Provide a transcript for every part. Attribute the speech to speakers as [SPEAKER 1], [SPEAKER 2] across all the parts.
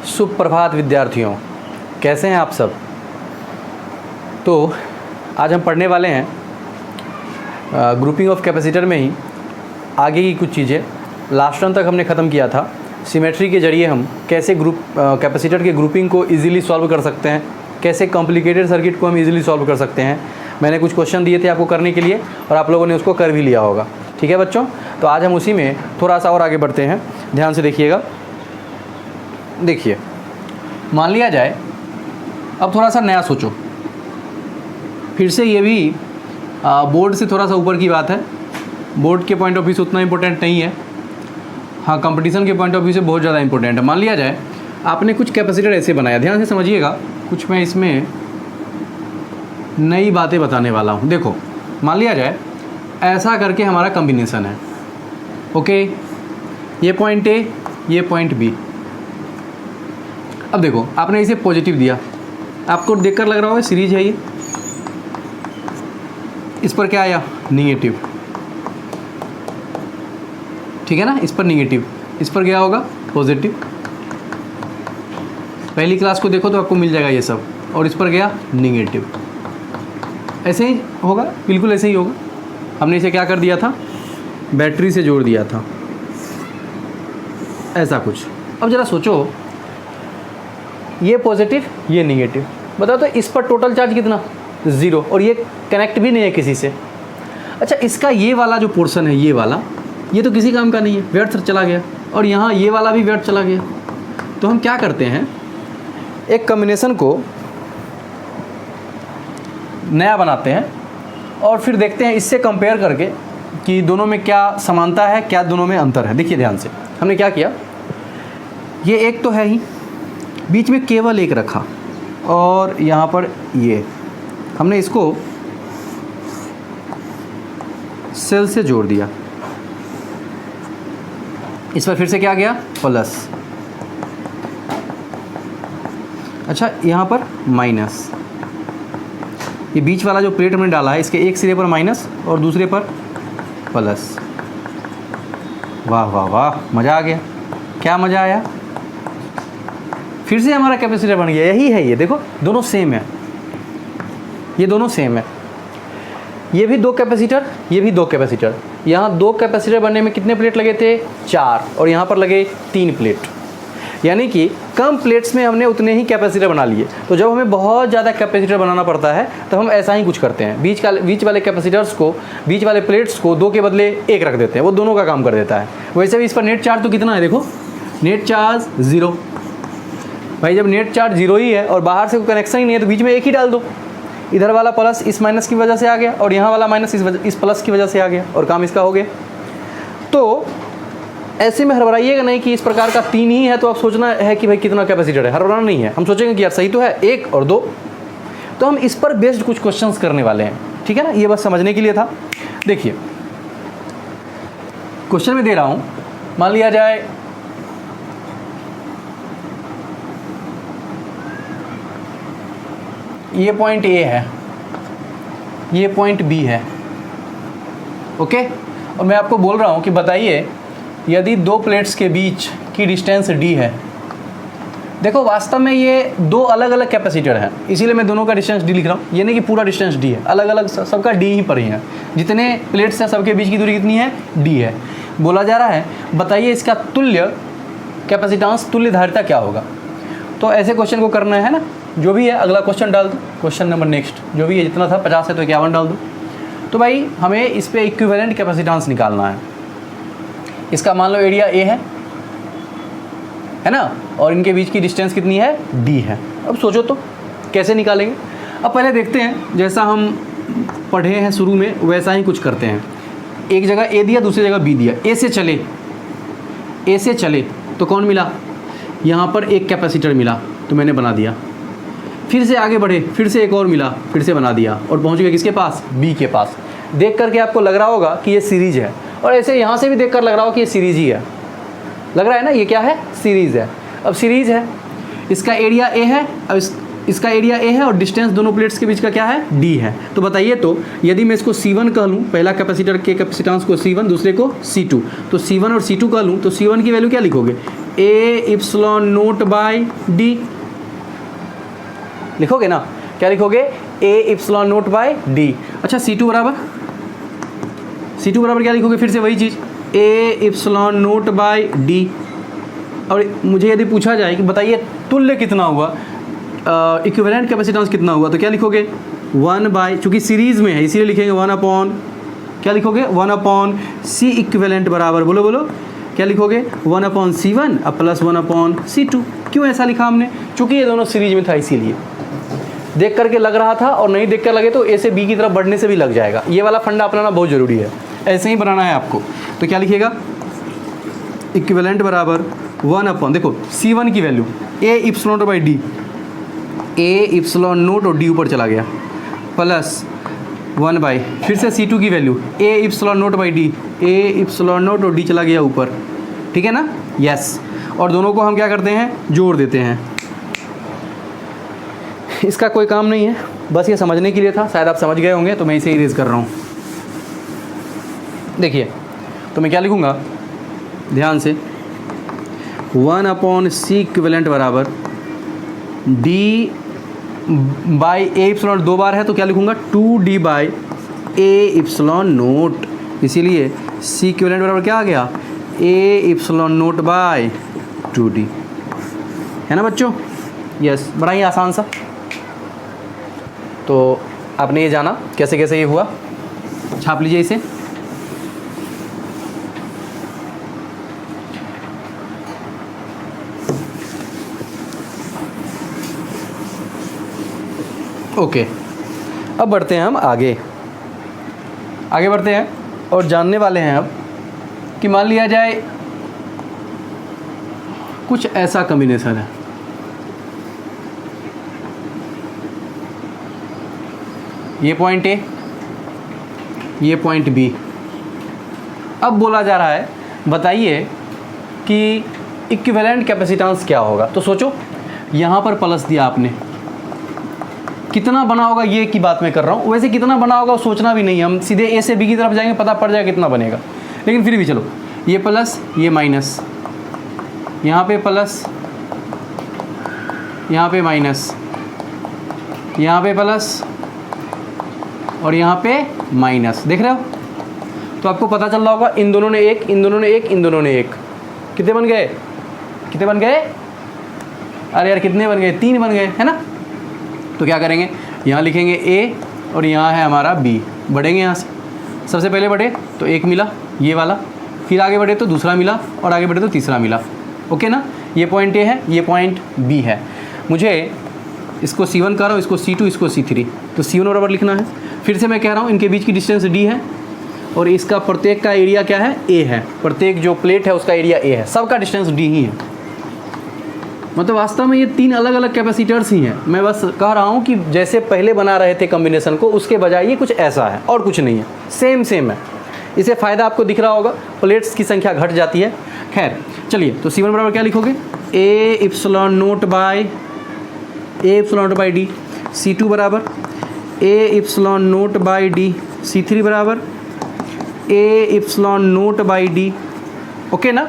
[SPEAKER 1] सुप्रभात विद्यार्थियों, कैसे हैं आप सब। तो आज हम पढ़ने वाले हैं ग्रुपिंग ऑफ कैपेसिटर में ही आगे की कुछ चीज़ें। लास्ट टर्म तक हमने ख़त्म किया था सिमेट्री के ज़रिए हम कैसे कैपेसिटर के ग्रुपिंग को इजीली सॉल्व कर सकते हैं, कैसे कॉम्प्लिकेटेड सर्किट को हम इजीली सॉल्व कर सकते हैं। मैंने कुछ क्वेश्चन दिए थे आपको करने के लिए और आप लोगों ने उसको कर भी लिया होगा। ठीक है बच्चों, तो आज हम उसी में थोड़ा सा और आगे बढ़ते हैं। ध्यान से देखिएगा। देखिए, मान लिया जाए, अब थोड़ा सा नया सोचो, फिर से ये भी बोर्ड से थोड़ा सा ऊपर की बात है। बोर्ड के पॉइंट ऑफ व्यू से उतना इम्पोर्टेंट नहीं है, हाँ कंपटीशन के पॉइंट ऑफ व्यू से बहुत ज़्यादा इंपॉर्टेंट है। मान लिया जाए आपने कुछ कैपेसिटर ऐसे बनाया, ध्यान से समझिएगा, कुछ मैं इसमें नई बातें बताने वाला हूँ। देखो, मान लिया जाए ऐसा करके हमारा कॉम्बिनेशन है, ओके, ये पॉइंट ए, ये पॉइंट बी। अब देखो, आपने इसे पॉजिटिव दिया, आपको देखकर लग रहा होगा सीरीज है ये। इस पर क्या आया? निगेटिव, ठीक है ना, इस पर निगेटिव, इस पर क्या होगा? पॉजिटिव। पहली क्लास को देखो तो आपको मिल जाएगा ये सब, और इस पर गया निगेटिव। ऐसे ही होगा, बिल्कुल ऐसे ही होगा। हमने इसे क्या कर दिया था? बैटरी से जोड़ दिया था, ऐसा कुछ। अब ज़रा सोचो, ये पॉजिटिव, ये निगेटिव, बताओ तो इस पर टोटल चार्ज कितना? 0, और ये कनेक्ट भी नहीं है किसी से। अच्छा, इसका ये वाला जो पोर्शन है, ये वाला, ये तो किसी काम का नहीं है, व्यर्थ चला गया, और यहाँ ये वाला भी व्यर्थ चला गया। तो हम क्या करते हैं, एक कॉम्बिनेशन को नया बनाते हैं और फिर देखते हैं इससे कंपेयर करके कि दोनों में क्या समानता है, क्या दोनों में अंतर है। देखिए ध्यान से, हमने क्या किया, ये एक तो है ही, बीच में केवल एक रखा, और यहाँ पर ये हमने इसको सेल से जोड़ दिया। इस पर फिर से क्या गया? प्लस। अच्छा, यहाँ पर माइनस। ये बीच वाला जो प्लेट हमने डाला है, इसके एक सिरे पर माइनस और दूसरे पर प्लस। वाह वाह वाह, मज़ा आ गया। क्या मज़ा आया? फिर से हमारा कैपेसिटर बन गया। यही है, ये देखो, दोनों सेम है, ये दोनों सेम है। ये भी 2 कैपेसिटर, ये भी 2 कैपेसिटर। यहाँ 2 कैपेसिटर बनने में कितने प्लेट लगे थे? 4, और यहाँ पर लगे 3 प्लेट। यानी कि कम प्लेट्स में हमने उतने ही कैपेसिटर बना लिए। तो जब हमें बहुत ज़्यादा कैपेसिटर बनाना पड़ता है तो हम ऐसा ही कुछ करते हैं, बीच वाले कैपेसिटर्स को, बीच वाले प्लेट्स को 2 के बदले 1 रख देते हैं, वो दोनों का काम कर देता है। वैसे भी इस पर नेट चार्ज तो कितना है, देखो, नेट चार्ज 0। भाई जब नेट चार्ज 0 ही है और बाहर से कोई कनेक्शन ही नहीं है तो बीच में 1 ही डाल दो। इधर वाला प्लस इस माइनस की वजह से आ गया, और यहाँ वाला माइनस इस प्लस की वजह से आ गया, और काम इसका हो गया। तो ऐसे में हड़बड़ाइएगा नहीं कि इस प्रकार का 3 ही है तो आप सोचना है कि भाई कितना कैपेसिटर है। हड़बड़ाना नहीं है, हम सोचेंगे कि यार सही तो है, 1 और 2। तो हम इस पर बेस्ड कुछ क्वेश्चंस करने वाले हैं, ठीक है ना, ये बस समझने के लिए था। देखिए, क्वेश्चन में दे रहा हूँ, मान लिया जाए ये पॉइंट ए है, ये पॉइंट बी है, ओके। और मैं आपको बोल रहा हूँ कि बताइए यदि 2 प्लेट्स के बीच की डिस्टेंस डी है। देखो, वास्तव में ये 2 अलग अलग कैपेसिटर हैं, इसीलिए मैं दोनों का डिस्टेंस डी लिख रहा हूँ। ये नहीं कि पूरा डिस्टेंस डी है, अलग अलग सबका डी ही पर ही है। जितने प्लेट्स हैं सबके बीच की दूरी कितनी है? डी है। बोला जा रहा है बताइए इसका तुल्य कैपेसिटेंस, तुल्य धारिता क्या होगा। तो ऐसे क्वेश्चन को करना है ना, जो भी है अगला क्वेश्चन डाल दो, क्वेश्चन नंबर नेक्स्ट, जो भी है, जितना था 50 है तो 51 डाल दो। तो भाई हमें इस पर इक्विवेलेंट कैपेसिटेंस निकालना है। इसका मान लो एरिया ए है ना, और इनके बीच की डिस्टेंस कितनी है? डी है। अब सोचो तो कैसे निकालेंगे। अब पहले देखते हैं, जैसा हम पढ़े हैं शुरू में वैसा ही कुछ करते हैं। एक जगह ए दिया, दूसरी जगह बी दिया। ए से चले तो कौन मिला? यहाँ पर एक कैपेसिटर मिला तो मैंने बना दिया। फिर से आगे बढ़े, फिर से एक और मिला, फिर से बना दिया, और पहुँच गए किसके पास? बी के पास। देख करके आपको लग रहा होगा कि ये सीरीज है, और ऐसे यहाँ से भी देखकर लग रहा हो कि ये सीरीज ही है। लग रहा है ना, ये क्या है? सीरीज है। अब सीरीज है, इसका एरिया ए है, अब इसका एरिया ए है, और डिस्टेंस दोनों प्लेट्स के बीच का क्या है? डी है। तो बताइए, तो यदि मैं इसको C1 कह लूँ, पहला कैपेसिटर के कैपेसिटेंस को C1, दूसरे को C2, तो C1 और C2 कह लूँ तो C1 की वैल्यू क्या लिखोगे? ए इप्सिलॉन नोट बाई डी। लिखोगे ना, क्या लिखोगे? ए इप्सिलॉन नोट बाई डी। अच्छा C2 बराबर, C2 बराबर क्या लिखोगे? फिर से वही चीज़, A epsilon naught by D. और मुझे यदि पूछा जाए कि बताइए तुल्य कितना हुआ, इक्विवेलेंट कैपेसिटेंस कितना हुआ, तो क्या लिखोगे? 1 बाई, चूँकि सीरीज़ में है इसीलिए लिखेंगे 1 अपॉन, क्या लिखोगे? 1 अपॉन सी इक्विवेलेंट बराबर, बोलो बोलो क्या लिखोगे? 1 अपॉन C1 अब प्लस 1 अपॉन C2। क्यों ऐसा लिखा हमने? चूँकि ये दोनों सीरीज में था इसीलिए। देख करके लग रहा था और नहीं देख कर लगे तो ए से बी की तरफ बढ़ने से भी लग जाएगा। ये वाला फंडा अपनाना बहुत ज़रूरी है, ऐसे ही बनाना है आपको। तो क्या लिखिएगा? इक्विवेलेंट बराबर 1 अपॉन, देखो C1 की value A epsilon naught by D, A epsilon note और डी ऊपर चला गया, प्लस 1 बाई, फिर से C2 की value A epsilon naught by D, A epsilon note और डी चला गया ऊपर, ठीक है ना? यस। और दोनों को हम क्या करते हैं? जोड़ देते हैं। इसका कोई काम नहीं है, बस ये समझने के लिए था, शायद आप समझ गए होंगे, तो मैं इसे इरेज कर रहा हूँ। देखिए, तो मैं क्या लिखूँगा ध्यान से, 1 अपॉन सी इक्विवेलेंट बराबर डी बाई ए इप्सिलॉन, 2 बार है तो क्या लिखूँगा? 2d by A epsilon note. इसीलिए सी इक्विवेलेंट बराबर क्या आ गया? ए इप्सिलॉन नोट बाई 2d, है ना बच्चों? यस, बड़ा ही आसान सा। तो आपने ये जाना कैसे कैसे ये हुआ, छाप लीजिए इसे। ओके, अब बढ़ते हैं हम आगे बढ़ते हैं और जानने वाले हैं अब कि मान लिया जाए कुछ ऐसा कॉम्बिनेशन है, ये पॉइंट ए, ये पॉइंट बी। अब बोला जा रहा है बताइए कि इक्विवेलेंट कैपेसिटेंस क्या होगा। तो सोचो, यहाँ पर प्लस दिया आपने, कितना बना होगा ये की बात मैं कर रहा हूँ। वैसे कितना बना होगा सोचना भी नहीं है, हम सीधे ए से बी की तरफ जाएंगे, पता पड़ जाएगा कितना बनेगा। लेकिन फिर भी चलो, ये प्लस ये माइनस, यहाँ पे प्लस यहाँ पे माइनस, यहाँ पे प्लस और यहाँ पे माइनस, देख रहे हो? तो आपको पता चल रहा होगा इन दोनों ने एक, इन दोनों ने एक, इन दोनों ने एक, कितने बन गए? कितने बन गए? अरे यार कितने बन गए? 3 बन गए, है ना? तो क्या करेंगे, यहाँ लिखेंगे ए और यहाँ है हमारा बी, बढ़ेंगे यहाँ से। सबसे पहले बढ़े तो एक मिला ये वाला, फिर आगे बढ़े तो दूसरा मिला और आगे बढ़े तो तीसरा मिला। ओके ना? ये पॉइंट ए है, ये पॉइंट बी है। मुझे इसको C1 कर रहा हूँ, इसको C2, इसको C3, तो C1 बराबर लिखना है। फिर से मैं कह रहा हूँ इनके बीच की डिस्टेंस D है और इसका प्रत्येक का एरिया क्या है? A है। प्रत्येक जो प्लेट है उसका एरिया A है, सबका डिस्टेंस D ही है। मतलब वास्तव में ये 3 अलग अलग कैपेसिटर्स ही हैं। मैं बस कह रहा हूँ कि जैसे पहले बना रहे थे कॉम्बिनेशन को, उसके बजाय ये कुछ ऐसा है और कुछ नहीं है, सेम है। इसे फ़ायदा आपको दिख रहा होगा, प्लेट्स की संख्या घट जाती है। खैर चलिए, तो C1 बराबर क्या लिखोगे? ए epsilon naught by D. C2 बराबर ए epsilon naught by D. C3 बराबर ए epsilon naught by D. Okay ना?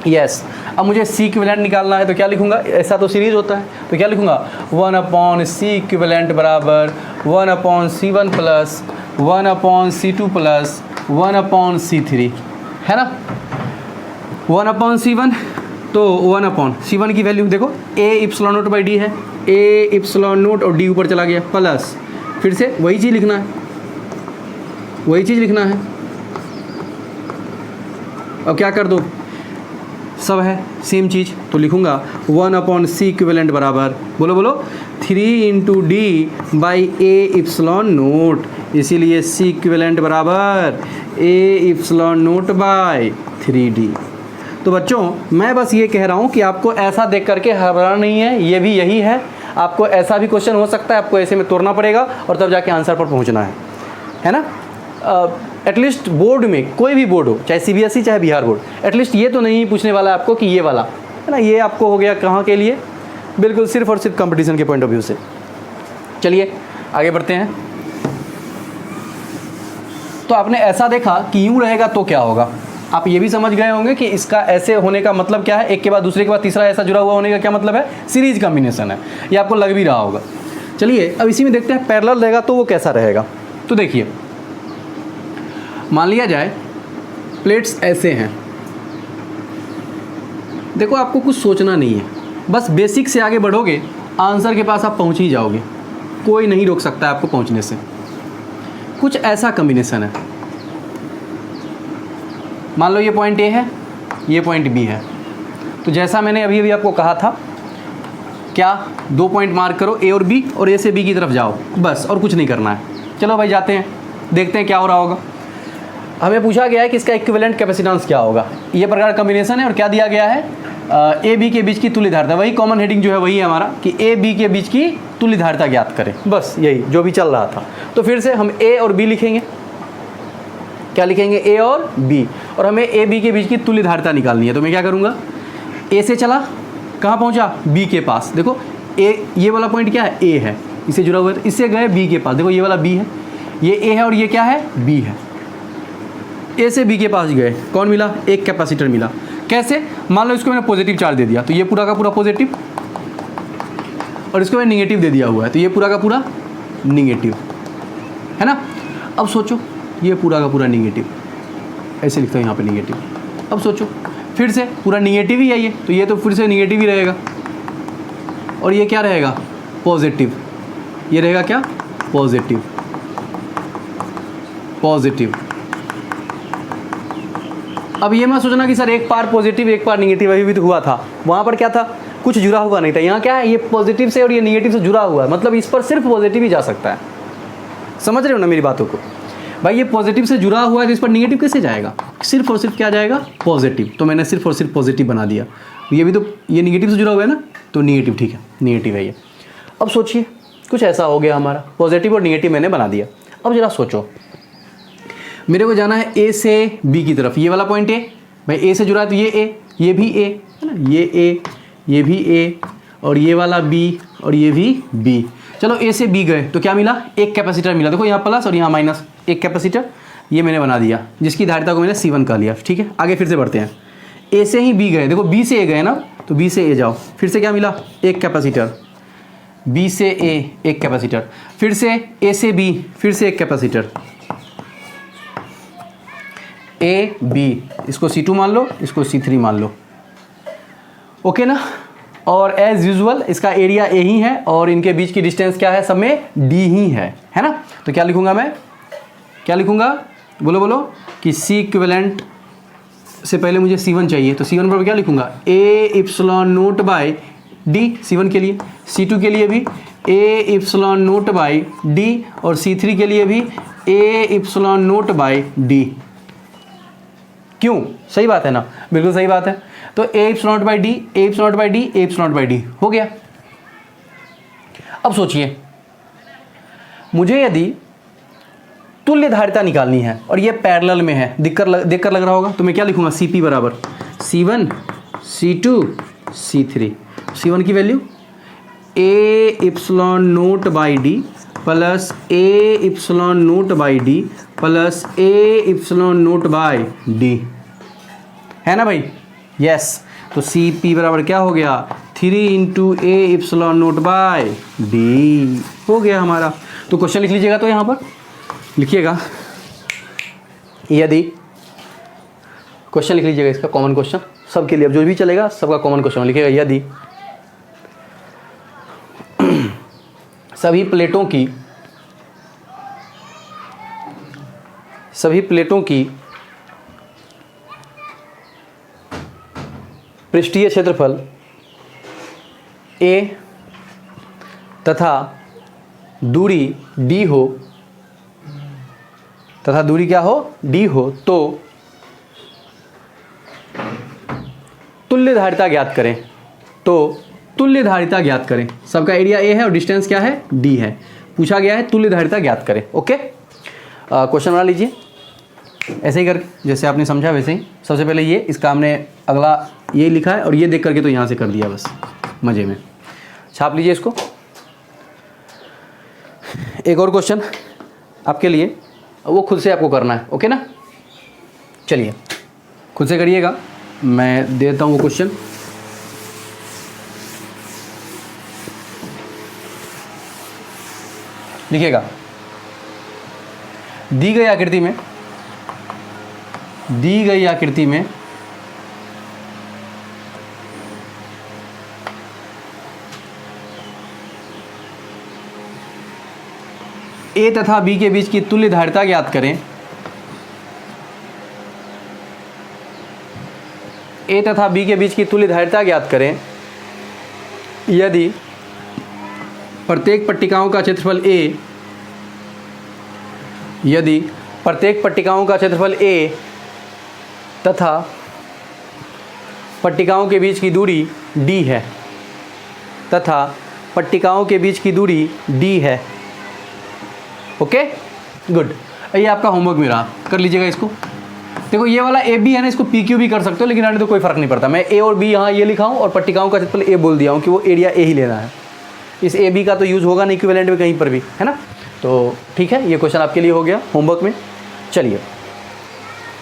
[SPEAKER 1] यस। अब मुझे सी इक्विवेलेंट निकालना है तो क्या लिखूंगा? ऐसा तो सीरीज होता है, तो क्या लिखूंगा? 1 अपॉन सी इक्विवेलेंट बराबर 1 upon C1 plus 1 upon C2 plus 1 upon C3, है ना? 1 अपॉन C1 तो 1 अपॉन C1 की वैल्यू देखो, A epsilon naught by D है, ए इप्सिलॉन नोट और डी ऊपर चला गया, प्लस फिर से वही चीज़ लिखना है, वही चीज़ लिखना है। अब क्या कर दो, सब है सेम चीज़, तो लिखूंगा 1 अपॉन सी इक्विवेलेंट बराबर, बोलो बोलो, 3 into D by A epsilon note. इसीलिए सी इक्विवेलेंट बराबर ए इप्सिलॉन नोट बाई 3d। तो बच्चों मैं बस ये कह रहा हूँ कि आपको ऐसा देख करके घबराना नहीं है, ये भी यही है। आपको ऐसा भी क्वेश्चन हो सकता है, आपको ऐसे में तोड़ना पड़ेगा और तब जाके आंसर पर पहुँचना है ना? एटलीस्ट बोर्ड में, कोई भी बोर्ड हो, चाहे CBSE चाहे बिहार बोर्ड, एटलीस्ट ये तो नहीं पूछने वाला है आपको कि ये वाला, है ना? ये आपको हो गया कहाँ के लिए? बिल्कुल सिर्फ और सिर्फ कंपटीशन के पॉइंट ऑफ व्यू से। चलिए आगे बढ़ते हैं। तो आपने ऐसा देखा कि यूँ रहेगा तो क्या होगा, आप ये भी समझ गए होंगे कि इसका ऐसे होने का मतलब क्या है, एक के बाद दूसरे के बाद तीसरा ऐसा जुड़ा हुआ होने का क्या मतलब है, सीरीज कॉम्बिनेशन है। ये आपको लग भी रहा होगा। चलिए अब इसी में देखते हैं पैरेलल रहेगा तो वो कैसा रहेगा। तो देखिए मान लिया जाए प्लेट्स ऐसे हैं, देखो आपको कुछ सोचना नहीं है, बस बेसिक से आगे बढ़ोगे आंसर के पास आप पहुंच ही जाओगे, कोई नहीं रोक सकता है आपको पहुंचने से। कुछ ऐसा कॉम्बिनेशन है, मान लो ये पॉइंट ए है, ये पॉइंट बी है, तो जैसा मैंने अभी अभी आपको कहा था, क्या 2 पॉइंट मार्क करो ए और बी, और ए से बी की तरफ जाओ, बस और कुछ नहीं करना है। चलो भाई जाते हैं, देखते हैं क्या हो रहा होगा। हमें पूछा गया है कि इसका इक्विवेलेंट कैपेसिटेंस क्या होगा, ये प्रकार कॉम्बिनेशन है, और क्या दिया गया है, ए बी के बीच की तुल्य धारिता। वही कॉमन हेडिंग जो है वही है हमारा कि ए बी के बीच की तुल्य धारिता ज्ञात करें, बस यही जो भी चल रहा था। तो फिर से हम ए और बी लिखेंगे, क्या लिखेंगे, ए और बी, और हमें ए बी के बीच की तुल्य धारिता निकालनी है। तो मैं क्या करूँगा, ए से चला, कहाँ पहुँचा, बी के पास। देखो ए, ये वाला पॉइंट क्या है, ए है, इससे जुड़ा हुआ है, इससे गए बी के पास। देखो ये वाला बी है, ये ए है और ये क्या है, बी है। ए से बी के पास गए, कौन मिला, एक कैपेसिटर मिला। कैसे, मान लो इसको मैंने पॉजिटिव चार्ज दे दिया, तो ये पूरा का पूरा पॉजिटिव, और इसको मैंने निगेटिव दे दिया हुआ है, तो ये पूरा का पूरा निगेटिव है ना। अब सोचो ये पूरा का पूरा निगेटिव, ऐसे लिखता हूँ यहाँ पे निगेटिव। अब सोचो फिर से पूरा निगेटिव ही है ये, तो ये तो फिर से निगेटिव ही रहेगा, और ये क्या रहेगा, पॉजिटिव। ये रहेगा क्या, पॉजिटिव, पॉजिटिव। अब ये मत सोचना कि सर एक पार पॉजिटिव एक पार निगेटिव, अभी भी तो हुआ था, वहाँ पर क्या था, कुछ जुड़ा हुआ नहीं था। यहाँ क्या है, ये पॉजिटिव से और ये निगेटिव से जुड़ा हुआ है, मतलब इस पर सिर्फ पॉजिटिव ही जा सकता है। समझ रहे हो ना मेरी बातों को, भाई ये पॉजिटिव से जुड़ा हुआ है तो इस पर निगेटिव कैसे जाएगा, सिर्फ और सिर्फ क्या जाएगा, पॉजिटिव। तो मैंने सिर्फ और सिर्फ पॉजिटिव बना दिया, ये भी तो ये निगेटिव से जुड़ा हुआ है ना, तो निगेटिव, ठीक है निगेटिव है ये। अब सोचिए कुछ ऐसा हो गया हमारा, पॉजिटिव और निगेटिव मैंने बना दिया। अब जरा सोचो, मेरे को जाना है ए से बी की तरफ, ये वाला पॉइंट ए, भाई ए से जुड़ा है तो ये ए, ये भी ए है ना, ये ए, ये भी ए, और ये वाला बी, और ये भी बी। चलो ए से बी गए तो क्या मिला, एक कैपेसिटर मिला। देखो यहाँ प्लस और यहाँ माइनस, एक कैपेसिटर ये मैंने बना दिया, जिसकी धारिता को मैंने C1 कह लिया। ठीक है, आगे फिर से बढ़ते हैं। ए से ही बी गए, देखो बी से ए गए ना, तो बी से ए जाओ, फिर से क्या मिला, एक कैपेसिटर, बी से ए एक कैपेसिटर, फिर से ए से बी, फिर से एक कैपेसिटर, ए बी, इसको C2 मान लो, इसको C3 मान लो, ओके ना। और एज यूजुअल इसका एरिया ए ही है, और इनके बीच की डिस्टेंस क्या है, सब में डी ही है ना। तो क्या लिखूंगा मैं, क्या लिखूंगा, बोलो बोलो, कि C इक्विवेलेंट से पहले मुझे C1 चाहिए, तो C1 पर क्या लिखूंगा, ए epsilon naught by D, C1 के लिए, C2 के लिए भी ए इप्सिलॉन नोट बाई डी, और C3 के लिए भी ए इप्सिलॉन नोट बाई डी। क्यों, सही बात है ना, बिल्कुल सही बात है। तो ए epsilon naught by D, A epsilon naught by D, A epsilon naught by D हो गया। अब सोचिए, मुझे यदि तुल्य धारिता निकालनी है और ये पैरेलल में है, देखकर लग रहा होगा, तो मैं क्या लिखूंगा, Cp बराबर C1 C2 C3। C1 की value A epsilon naught by D plus A epsilon naught by D plus A epsilon naught by D, है ना भाई, यस। तो Cp बराबर क्या हो गया, 3 into A epsilon naught by D हो गया हमारा। तो क्वेश्चन लिख लीजिएगा, तो यहाँ पर लिखिएगा, यदि क्वेश्चन लिख लीजिएगा, इसका कॉमन क्वेश्चन सबके लिए, अब जो भी चलेगा सबका कॉमन क्वेश्चन लिखिएगा, यदि सभी प्लेटों की पृष्ठीय क्षेत्रफल A तथा दूरी D हो, तथा दूरी क्या हो, D हो, तो तुल्य धारिता ज्ञात करें। तो तुल्य धारिता ज्ञात करें, सबका एरिया A है और डिस्टेंस क्या है, D है, पूछा गया है तुल्य धारिता ज्ञात करें। ओके, क्वेश्चन बना लीजिए ऐसे ही करके, जैसे आपने समझा वैसे ही। सबसे पहले ये, इसका हमने अगला ये लिखा है, और ये देख करके तो यहाँ से कर दिया, बस मज़े में। छाप लीजिए इसको। एक और क्वेश्चन आपके लिए, वो खुद से आपको करना है, ओके ना। चलिए खुद से करिएगा, मैं देता हूँ वो क्वेश्चन। लिखिएगा, दी गई आकृति में ए तथा बी के बीच की तुल्य धारिता ज्ञात करें। ए तथा बी के बीच की तुल्य धारिता ज्ञात करें यदि प्रत्येक पट्टिकाओं का क्षेत्रफल ए, यदि प्रत्येक पट्टिकाओं का क्षेत्रफल ए तथा पट्टिकाओं के बीच की दूरी d है, तथा पट्टिकाओं के बीच की दूरी d है। Okay, good. ये आपका होमवर्क में रहा, कर लीजिएगा इसको। देखो ये वाला ए बी है ना, इसको पी क्यू भी कर सकते हो, लेकिन आने तो कोई फ़र्क नहीं पड़ता। मैं ए और बी यहाँ ये लिखा हूँ और पट्टिकाओं का क्षेत्रफल ए बोल दिया हूँ कि वो एरिया ए ही लेना है। इस ए बी का तो यूज़ होगा नहीं इक्विवेलेंट में कहीं पर भी, है ना। तो ठीक है, ये क्वेश्चन आपके लिए हो गया होमवर्क में। चलिए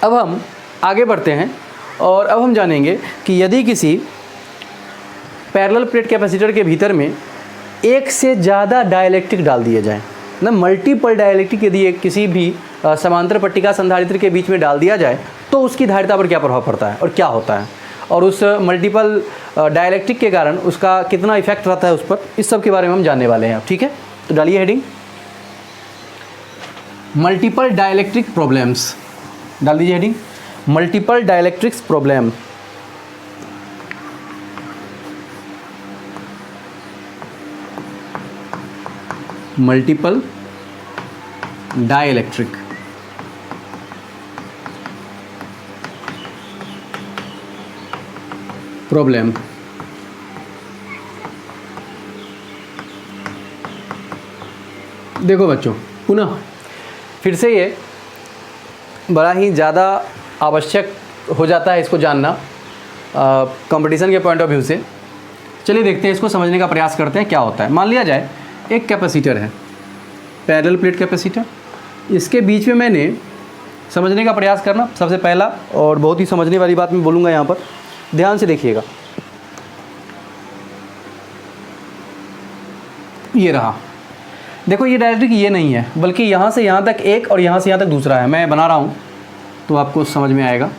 [SPEAKER 1] अब हम आगे बढ़ते हैं और अब हम जानेंगे कि यदि किसी पैरेलल प्लेट कैपेसिटर के भीतर में एक से ज़्यादा डाइलेक्ट्रिक डाल दिए जाए ना, मल्टीपल डाइलेक्ट्रिक यदि एक किसी भी समांतर पट्टिका संधारित्र के बीच में डाल दिया जाए तो उसकी धारिता पर क्या प्रभाव पड़ता है और क्या होता है, और उस मल्टीपल डाइलेक्ट्रिक के कारण उसका कितना इफेक्ट रहता है उस पर, इस सब के बारे में हम जानने वाले हैं। ठीक है, तो डालिए हेडिंग, मल्टीपल डाइलेक्ट्रिक प्रॉब्लम्स। डाल दीजिए heading, multiple dielectrics problem. Multiple dielectric problem. देखो बच्चों, पुनः फिर से ये बड़ा ही ज़्यादा आवश्यक हो जाता है इसको जानना कंपटीशन के पॉइंट ऑफ व्यू से। चलिए देखते हैं, इसको समझने का प्रयास करते हैं क्या होता है। मान लिया जाए एक कैपेसिटर है, पैरेलल प्लेट कैपेसिटर, इसके बीच में मैंने समझने का प्रयास करना सबसे पहला, और बहुत ही समझने वाली बात मैं बोलूँगा यहाँ पर, ध्यान से देखिएगा। ये रहा, देखो ये डायरेक्ट्रिक ये नहीं है, बल्कि यहाँ से यहाँ तक एक और यहाँ से यहाँ तक दूसरा है। मैं बना रहा हूँ तो आपको समझ में आएगा।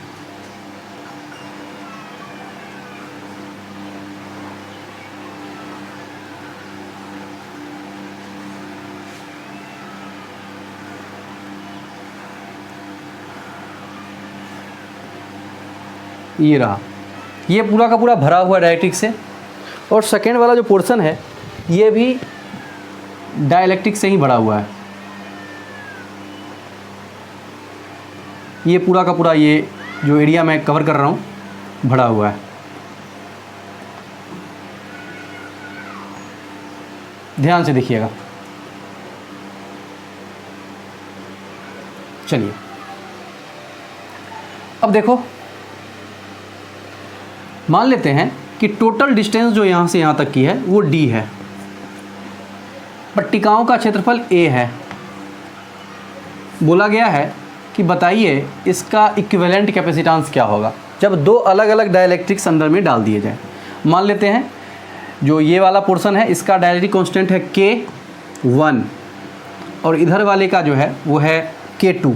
[SPEAKER 1] ये रहा, ये पूरा का पूरा भरा हुआ डाइलेक्ट्रिक से, और सेकेंड वाला जो पोर्शन है ये भी डाइलेक्ट्रिक से ही भरा हुआ है। ये पूरा का पूरा ये जो एरिया मैं कवर कर रहा हूँ भरा हुआ है। ध्यान से देखिएगा। चलिए अब देखो, मान लेते हैं कि टोटल डिस्टेंस जो यहाँ से यहाँ तक की है वो d है, पट्टिकाओं का क्षेत्रफल a है। बोला गया है कि बताइए इसका इक्विवेलेंट कैपेसिटेंस क्या होगा जब दो अलग अलग डाइलेक्ट्रिक्स अंदर में डाल दिए जाए। मान लेते हैं जो ये वाला पोर्शन है इसका डाइलेक्ट्रिक कांस्टेंट है K1 और इधर वाले का जो है वो है K2।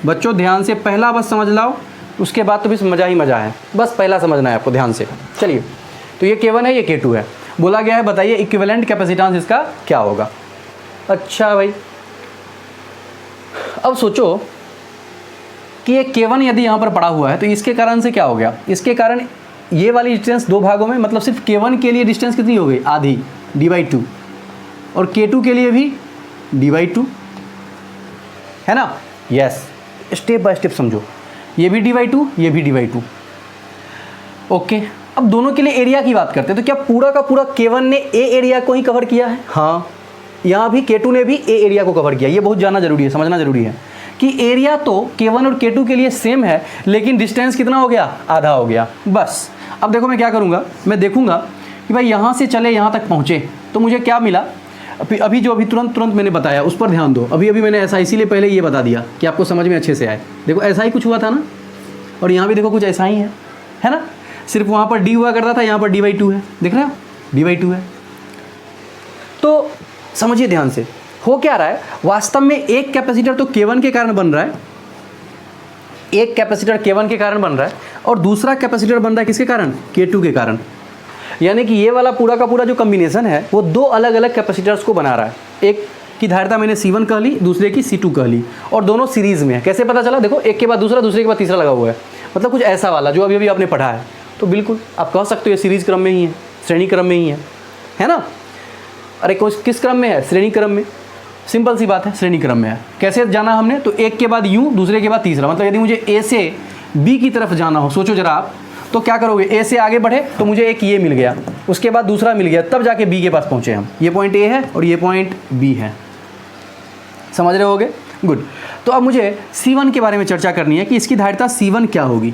[SPEAKER 1] बच्चों ध्यान से पहला बस समझ लाओ, उसके बाद तो भी मज़ा ही मज़ा है, बस पहला समझना है आपको ध्यान से। चलिए, तो ये K1 है, ये K2 है। बोला गया है बताइए इक्विवेलेंट कैपेसिटेंस इसका क्या होगा। अच्छा भाई, अब सोचो कि ये K1 यदि यहाँ पर पड़ा हुआ है तो इसके कारण से क्या हो गया, इसके कारण ये वाली डिस्टेंस दो भागों में, मतलब सिर्फ K1 के लिए डिस्टेंस कितनी हो गई, आधी, d/2, और K2 के लिए भी d/2, है ना। यस, स्टेप बाय स्टेप समझो, ये भी d/2, ये भी d/2। ओके, अब दोनों के लिए एरिया की बात करते हैं, तो क्या पूरा का पूरा K1 ने ए एरिया को ही कवर किया है? हाँ, यहाँ भी K2 ने भी ए एरिया को कवर किया। ये बहुत जानना जरूरी है, समझना जरूरी है कि एरिया तो K1 और K2 के लिए सेम है, लेकिन डिस्टेंस कितना हो गया, आधा हो गया। बस अब देखो मैं क्या करूँगा, मैं देखूँगा कि भाई यहाँ से चले यहाँ तक पहुँचे तो मुझे क्या मिला, अभी तुरंत मैंने बताया उस पर ध्यान दो। अभी मैंने ऐसा इसीलिए पहले ये बता दिया कि आपको समझ में अच्छे से आए। देखो ऐसा ही कुछ हुआ था ना, और यहाँ भी देखो कुछ ऐसा ही है ना। सिर्फ वहाँ पर डी हुआ करता था, यहाँ पर d/2 है, देख रहे हो d/2 है। तो समझिए ध्यान से, हो क्या रहा है वास्तव में, एक कैपेसिटर तो K1 के कारण बन रहा है, एक कैपेसिटर K1 के कारण बन रहा है, और दूसरा कैपेसिटर बन रहा है किसके कारण, K2 के कारण। यानी कि ये वाला पूरा का पूरा जो कॉम्बिनेशन है वो दो अलग अलग कैपेसिटर्स को बना रहा है। एक की धारिता मैंने C1 कह ली, दूसरे की C2 कह ली, और दोनों सीरीज़ में है। कैसे पता चला, देखो एक के बाद दूसरा, दूसरे के बाद तीसरा लगा हुआ है, मतलब कुछ ऐसा वाला जो अभी आपने पढ़ा है। तो बिल्कुल आप कह सकते हो ये सीरीज़ क्रम में ही है, श्रेणी क्रम में ही है ना। अरे किस क्रम में है, श्रेणी क्रम में। सिंपल सी बात है, श्रेणी क्रम में है। कैसे जाना हमने, तो एक के बाद यूँ, दूसरे के बाद तीसरा। मतलब यदि मुझे ए से बी की तरफ जाना हो, सोचो जरा आप, तो क्या करोगे, ए से आगे बढ़े तो मुझे एक ये मिल गया, उसके बाद दूसरा मिल गया, तब जाके बी के पास पहुँचे हम। ये पॉइंट ए है और ये पॉइंट बी है, समझ रहे होगे, गुड। तो अब मुझे C1 के बारे में चर्चा करनी है कि इसकी धारिता C1 क्या होगी।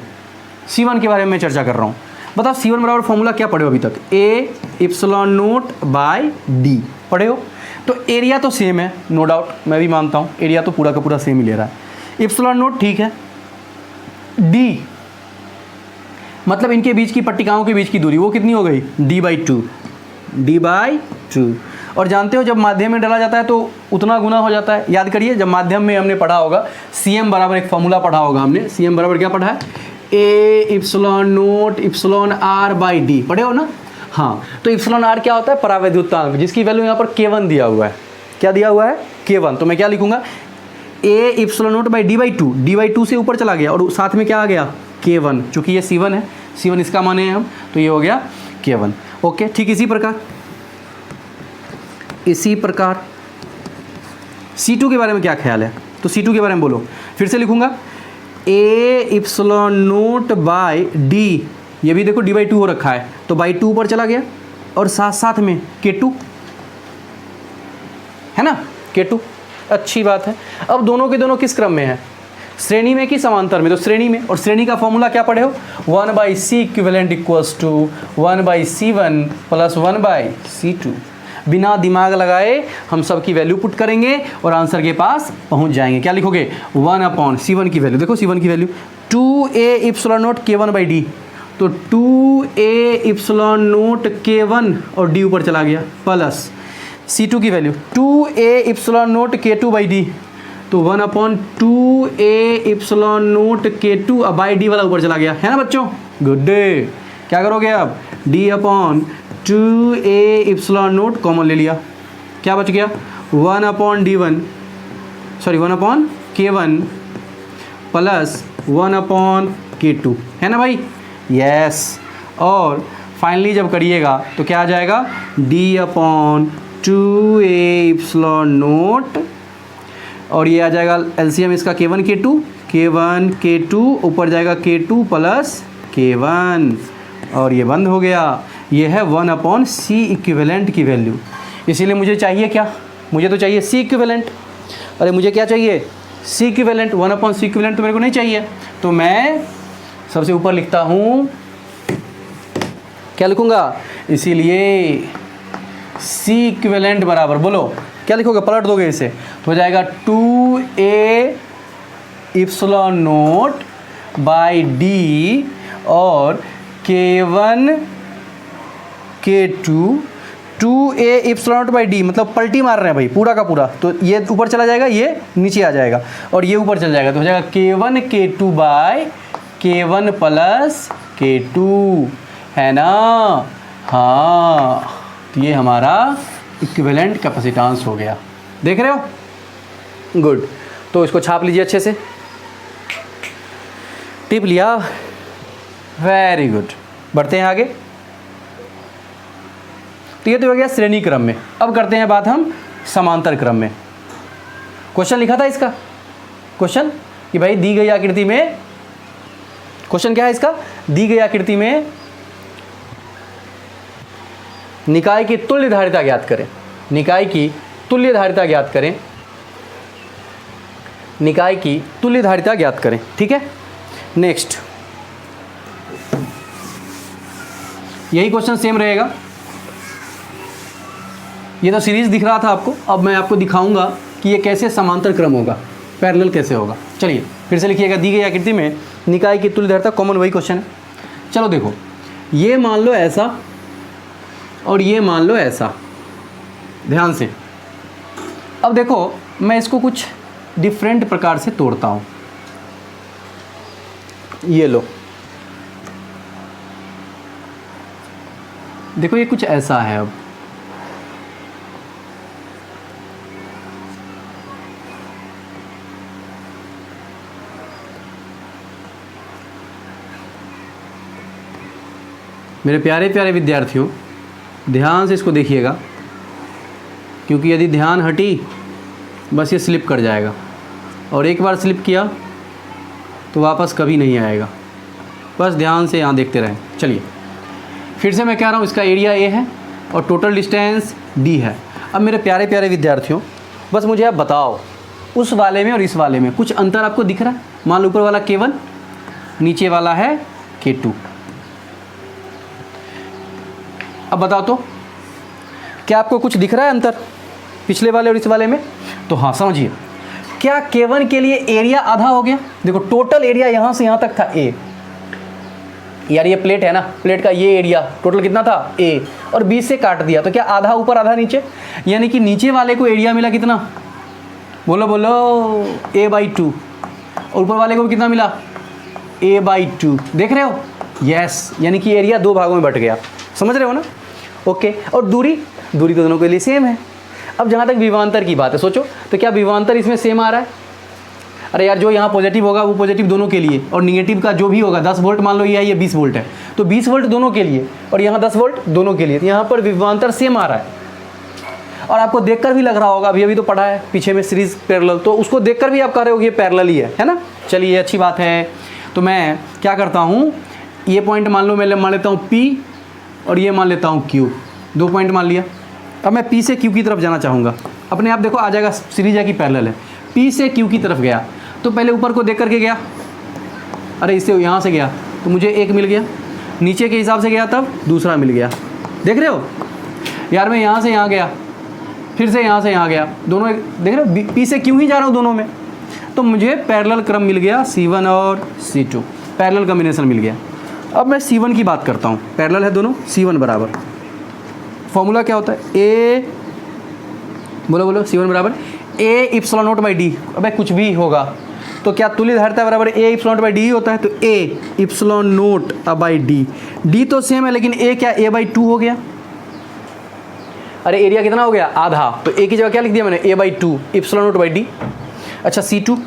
[SPEAKER 1] C1 के बारे में मैं चर्चा कर रहा हूँ। बताओ C1 बराबर फॉर्मूला क्या पढ़े हो अभी तक, A/0/D पढ़े हो। तो एरिया तो सेम है, नो डाउट, मैं भी मानता हूँ एरिया तो पूरा का पूरा सेम ही ले रहा है। ε0 ठीक है, D मतलब इनके बीच की पट्टिकाओं के बीच की दूरी वो कितनी हो गई, d/2। और जानते हो जब माध्यम में डाला जाता है तो उतना गुना हो जाता है। याद करिए जब माध्यम में हमने पढ़ा होगा Cm बराबर एक फॉर्मूला पढ़ा होगा हमने, Cm बराबर क्या पढ़ा है, A/0 εr/d पढ़े हो ना। हाँ, तो εr क्या होता है, परावैद्युतांक, जिसकी वैल्यू यहाँ पर K1 दिया हुआ है। क्या दिया हुआ है, K1। तो मैं क्या लिखूंगा, A/0/d/2, d/2 से ऊपर चला गया और साथ में क्या आ गया, K1। चूँकि ये C1 है, C1 इसका माने हैं हम, तो ये हो गया K1। ओके, ठीक इसी प्रकार C2 के बारे में क्या ख्याल है, तो C2 के बारे में बोलो। फिर से लिखूंगा A/0/d, ये भी देखो d/2 हो रखा है, तो by 2 पर चला गया, और साथ साथ में K2 है ना, K2। अच्छी बात है। अब दोनों के दोनों किस क्रम में है, श्रेणी में कि समांतर में, तो श्रेणी में। और श्रेणी का फॉर्मूला क्या पढ़े हो, 1/C equivalent equals to 1/C1 plus 1/C2। बिना दिमाग लगाए हम सब की वैल्यू पुट करेंगे और आंसर के पास पहुंच जाएंगे। क्या लिखोगे, 1/C1 की वैल्यू, देखो C1 की वैल्यू 2A/0 K1/D, तो 2A/0 K1 और D ऊपर चला गया, प्लस C2 की वैल्यू 2A/0 K2/D, तो 1/2A/0 K2 अब D वाला ऊपर चला गया, है ना बच्चों, गुड डे। क्या करोगे अब, D/2A/0 कॉमन ले लिया, क्या बच गया, 1/K1 प्लस 1/K2, है ना भाई, यस। और फाइनली जब करिएगा तो क्या आ जाएगा, D/2A/0, और ये आ जाएगा एलसीएम इसका K1 K2 ऊपर जाएगा K2 प्लस K1, और ये बंद हो गया। ये है 1/C इक्विवेलेंट की वैल्यू। इसीलिए मुझे चाहिए क्या, मुझे तो चाहिए C इक्विवेलेंट। अरे मुझे क्या चाहिए, C इक्विवेलेंट। 1/C इक्विवेलेंट तो मेरे को नहीं चाहिए, तो मैं सबसे ऊपर लिखता हूँ, क्या लिखूँगा, इसीलिए C इक्विवेलेंट बराबर, बोलो क्या लिखोगे, पलट दोगे इसे तो हो जाएगा 2A/0/D और K1 K2 2A/0/D, मतलब पलटी मार रहे हैं भाई पूरा का पूरा, तो ये ऊपर चला जाएगा, ये नीचे आ जाएगा, और ये ऊपर चल जाएगा, तो हो जाएगा K1 K2/K1 प्लस K2, है ना। हाँ, तो ये हमारा इक्विवेलेंट कैपेसिटेंस हो गया, देख रहे हो, गुड। तो इसको छाप लीजिए अच्छे से, टिप लिया, वेरी गुड। बढ़ते हैं आगे। तो ये तो हो गया श्रेणी क्रम में। अब करते हैं बात हम समांतर क्रम में। क्वेश्चन लिखा था इसका, क्वेश्चन कि भाई दी गई आकृति में, क्वेश्चन क्या है इसका, दी गई आकृति में निकाय की तुल्य धारिता ज्ञात करें, निकाय की तुल्य धारिता ज्ञात करें, निकाय की तुल्य धारिता ज्ञात करें, ठीक है। नेक्स्ट, यही क्वेश्चन सेम रहेगा। ये तो सीरीज़ दिख रहा था आपको, अब मैं आपको दिखाऊंगा कि ये कैसे समांतर क्रम होगा, पैरेलल कैसे होगा। चलिए फिर से लिखिएगा, दी गई आकृति में निकाय की तुल्यधारिता, कॉमन वही क्वेश्चन है। चलो देखो, ये मान लो ऐसा और ये मान लो ऐसा, ध्यान से। अब देखो मैं इसको कुछ डिफरेंट प्रकार से तोड़ता हूँ। ये लो, देखो ये कुछ ऐसा है। अब मेरे प्यारे प्यारे विद्यार्थियों, ध्यान से इसको देखिएगा, क्योंकि यदि ध्यान हटी बस ये स्लिप कर जाएगा, और एक बार स्लिप किया तो वापस कभी नहीं आएगा। बस ध्यान से यहाँ देखते रहें। चलिए फिर से मैं कह रहा हूँ, इसका एरिया ए है और टोटल डिस्टेंस डी है। अब मेरे प्यारे प्यारे विद्यार्थियों, बस मुझे आप बताओ, उस वाले में और इस वाले में कुछ अंतर आपको दिख रहा है? मान लो ऊपर वाला K1, नीचे वाला है K2। अब बताओ तो, क्या आपको कुछ दिख रहा है अंतर पिछले वाले और इस वाले में? तो हाँ समझिए, क्या K1 के लिए एरिया आधा हो गया? देखो टोटल एरिया यहाँ से यहाँ तक था A, यार ये प्लेट है ना, प्लेट का ये एरिया टोटल कितना था A, और 20 से काट दिया तो क्या आधा ऊपर आधा नीचे, यानी कि नीचे वाले को एरिया मिला कितना? बोलो बोलो, A/2, और ऊपर वाले को कितना मिला? A/2। देख रहे हो? यस, यानी कि एरिया दो भागों में बट गया। समझ रहे हो ना? ओके। और दूरी तो दोनों के लिए सेम है। अब जहाँ तक विभवांतर की बात है, सोचो तो क्या विभवांतर इसमें सेम आ रहा है? अरे यार, जो यहाँ पॉजिटिव होगा वो पॉजिटिव दोनों के लिए, और निगेटिव का जो भी होगा 10 वोल्ट मान लो ये है, ये 20 वोल्ट है, तो 20 वोल्ट दोनों के लिए, और यहाँ 10 वोल्ट दोनों के लिए। तो यहाँ पर विभवांतर सेम आ रहा है। और आपको देखकर भी लग रहा होगा, अभी तो पढ़ा है पीछे में सीरीज पैरेलल, तो उसको देखकर भी आप कह रहे हो कि ये पैरेलल ही है ना? चलिए ये अच्छी बात है। तो मैं क्या करता हूँ, ये पॉइंट मान लो मैं मान लेता हूँ P, और ये मान लेता हूँ Q। 2 पॉइंट मान लिया। अब मैं P से Q की तरफ जाना चाहूँगा, अपने आप देखो आ जाएगा, सीरीज है कि पैरेलल है। P से Q की तरफ गया तो पहले ऊपर को देख करके गया, अरे इससे यहाँ से गया तो मुझे एक मिल गया, नीचे के हिसाब से गया तब दूसरा मिल गया। देख रहे हो यार, मैं यहाँ से यहाँ गया, फिर से यहाँ से यहाँ गया, दोनों देख रहे हो, P से Q ही जा रहा हूँ दोनों में, तो मुझे पैरेलल क्रम मिल गया C1 और C2, पैरेलल कॉम्बिनेशन मिल गया। अब मैं C1 की बात करता हूँ, पैरेलल है दोनों, C1 बराबर, फॉर्मूला क्या होता है? A, बोलो बोलो, C1 बराबर A epsilon naught by D. अबे कुछ भी होगा तो क्या तुल्यधारिता बराबर A epsilon naught by D होता है? तो A epsilon naught by D, D तो सेम है लेकिन A क्या A/2 हो गया। अरे एरिया कितना हो गया? आधा, तो A की जगह क्या लिख दिया मैंने? A/2 epsilon naught by D. अच्छा C2,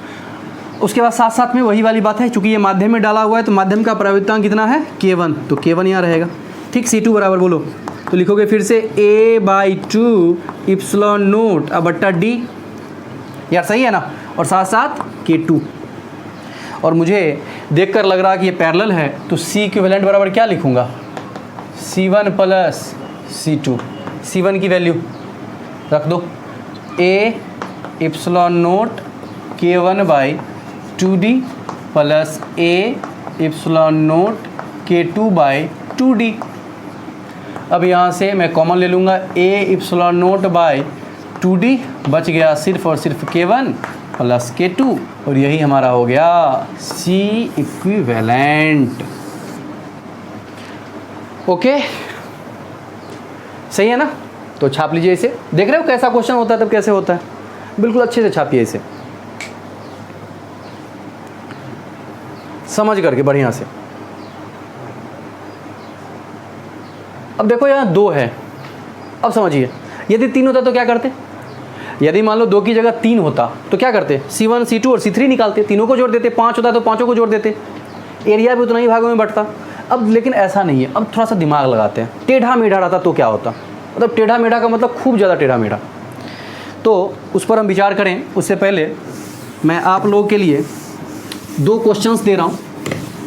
[SPEAKER 1] उसके बाद साथ साथ में वही वाली बात है, चूंकि ये माध्यम में डाला हुआ है तो माध्यम का परावर्तनांक कितना है? K1, तो K1 यहाँ रहेगा। ठीक, C2 बराबर बोलो, तो लिखोगे फिर से A/2 इप्सिलॉन नॉट बट्टा डी, यार सही है ना? और साथ साथ K2। और मुझे देखकर लग रहा कि ये पैरेलल है, तो C इक्विवेलेंट बराबर क्या लिखूंगा? C1 plus C2। C1 की वैल्यू रख दो, A epsilon not K1/2D plus A epsilon not K2/2D। अब यहाँ से मैं कॉमन ले लूँगा, A epsilon naught by 2D, बच गया सिर्फ और सिर्फ K1 प्लस K2, और यही हमारा हो गया C इक्विवेलेंट। ओके, सही है ना? तो छाप लीजिए इसे। देख रहे हो कैसा क्वेश्चन होता है तब कैसे होता है? बिल्कुल अच्छे से छापिए इसे, समझ करके बढ़िया से। अब देखो यहाँ 2 है, अब समझिए, यदि 3 होता तो क्या करते? यदि मान लो 2 की जगह 3 होता तो क्या करते? C1 C2 और C3 निकालते, तीनों को जोड़ देते। 5 होता तो पाँचों को जोड़ देते, एरिया भी उतना ही भागों में बंटता। अब लेकिन ऐसा नहीं है, अब थोड़ा सा दिमाग लगाते हैं। टेढ़ा मेढ़ा रहता तो क्या होता? मतलब टेढ़ा मेढ़ा का मतलब खूब ज़्यादा टेढ़ा मेढ़ा, तो उस पर हम विचार करें। उससे पहले मैं आप लोगों के लिए 2 क्वेश्चंस दे रहा हूँ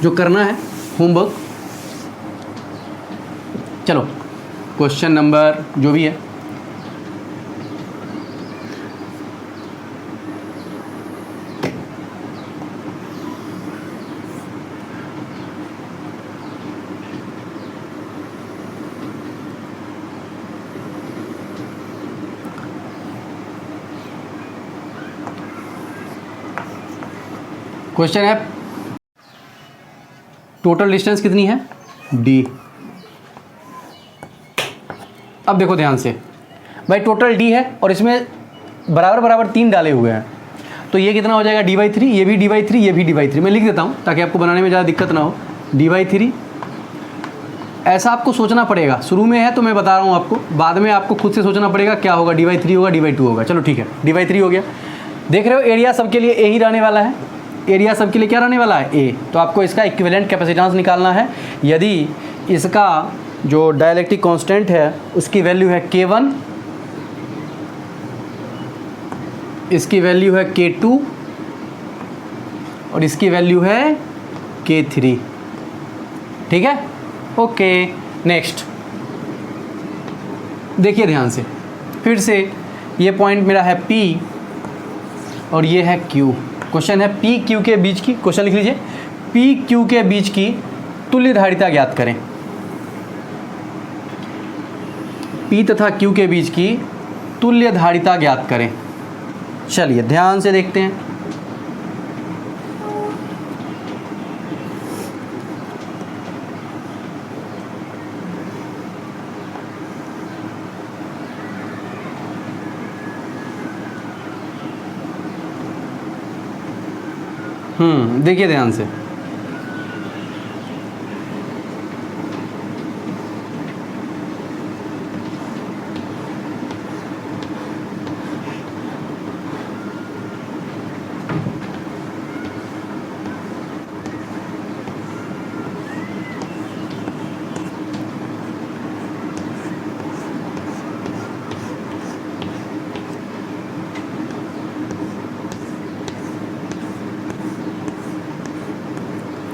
[SPEAKER 1] जो करना है, होमवर्क। चलो क्वेश्चन नंबर जो भी है, क्वेश्चन है टोटल डिस्टेंस कितनी है d। अब देखो ध्यान से भाई, टोटल d है और इसमें बराबर बराबर 3 डाले हुए हैं, तो ये कितना हो जाएगा d/3, ये भी d/3, ये भी d/3। मैं लिख देता हूँ ताकि आपको बनाने में ज़्यादा दिक्कत ना हो। d/3 ऐसा आपको सोचना पड़ेगा, शुरू में है तो मैं बता रहा हूँ आपको, बाद में आपको खुद से सोचना पड़ेगा क्या होगा, d/3 होगा d/2 होगा। चलो ठीक है, d/3 हो गया। देख रहे हो एरिया सबके लिए ए ही रहने वाला है, एरिया सबके लिए क्या रहने वाला है ए। तो आपको इसका इक्विवेलेंट कैपेसिटेंस निकालना है। यदि इसका जो डाइलेक्ट्रिक कांस्टेंट है उसकी वैल्यू है K1, इसकी वैल्यू है K2 और इसकी वैल्यू है K3। ठीक है, ओके। नेक्स्ट देखिए ध्यान से, फिर से ये पॉइंट मेरा है P और ये है Q। क्वेश्चन है P Q के बीच की, क्वेश्चन लिख लीजिए, P Q के बीच की तुल्य धारिता ज्ञात करें। P तथा Q के बीच की तुल्य धारिता ज्ञात करें। चलिए ध्यान से देखते हैं। देखिए ध्यान से,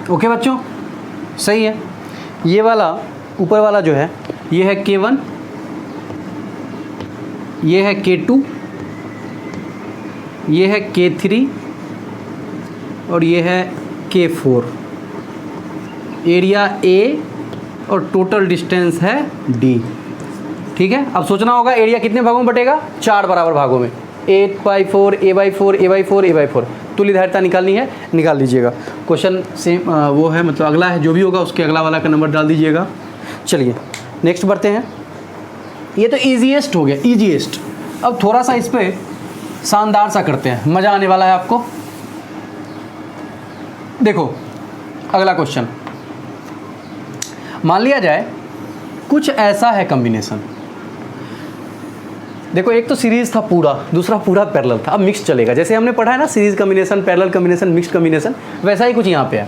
[SPEAKER 1] ओके बच्चों, सही है। ये वाला ऊपर वाला जो है ये है K1, ये है K2, ये है K3 और ये है K4। एरिया A और टोटल डिस्टेंस है D। ठीक है, अब सोचना होगा एरिया कितने भागों में बटेगा, 4 बराबर भागों में, 8/4 A/4 A/4 A/4। तुल्य धारिता निकालनी है, निकाल लीजिएगा। क्वेश्चन सेम वो है, मतलब अगला है, जो भी होगा उसके अगला वाला का नंबर डाल दीजिएगा। चलिए नेक्स्ट बढ़ते हैं। ये तो ईजीएस्ट हो गया, ईजीएस्ट। अब थोड़ा सा इस पर शानदार सा करते हैं, मज़ा आने वाला है आपको। देखो अगला क्वेश्चन, मान लिया जाए कुछ ऐसा है कॉम्बिनेशन। देखो एक तो सीरीज़ था पूरा, दूसरा पूरा पैरेलल था, अब मिक्स चलेगा। जैसे हमने पढ़ा है ना, series combination, parallel combination, mix combination, वैसा ही कुछ यहाँ पे है।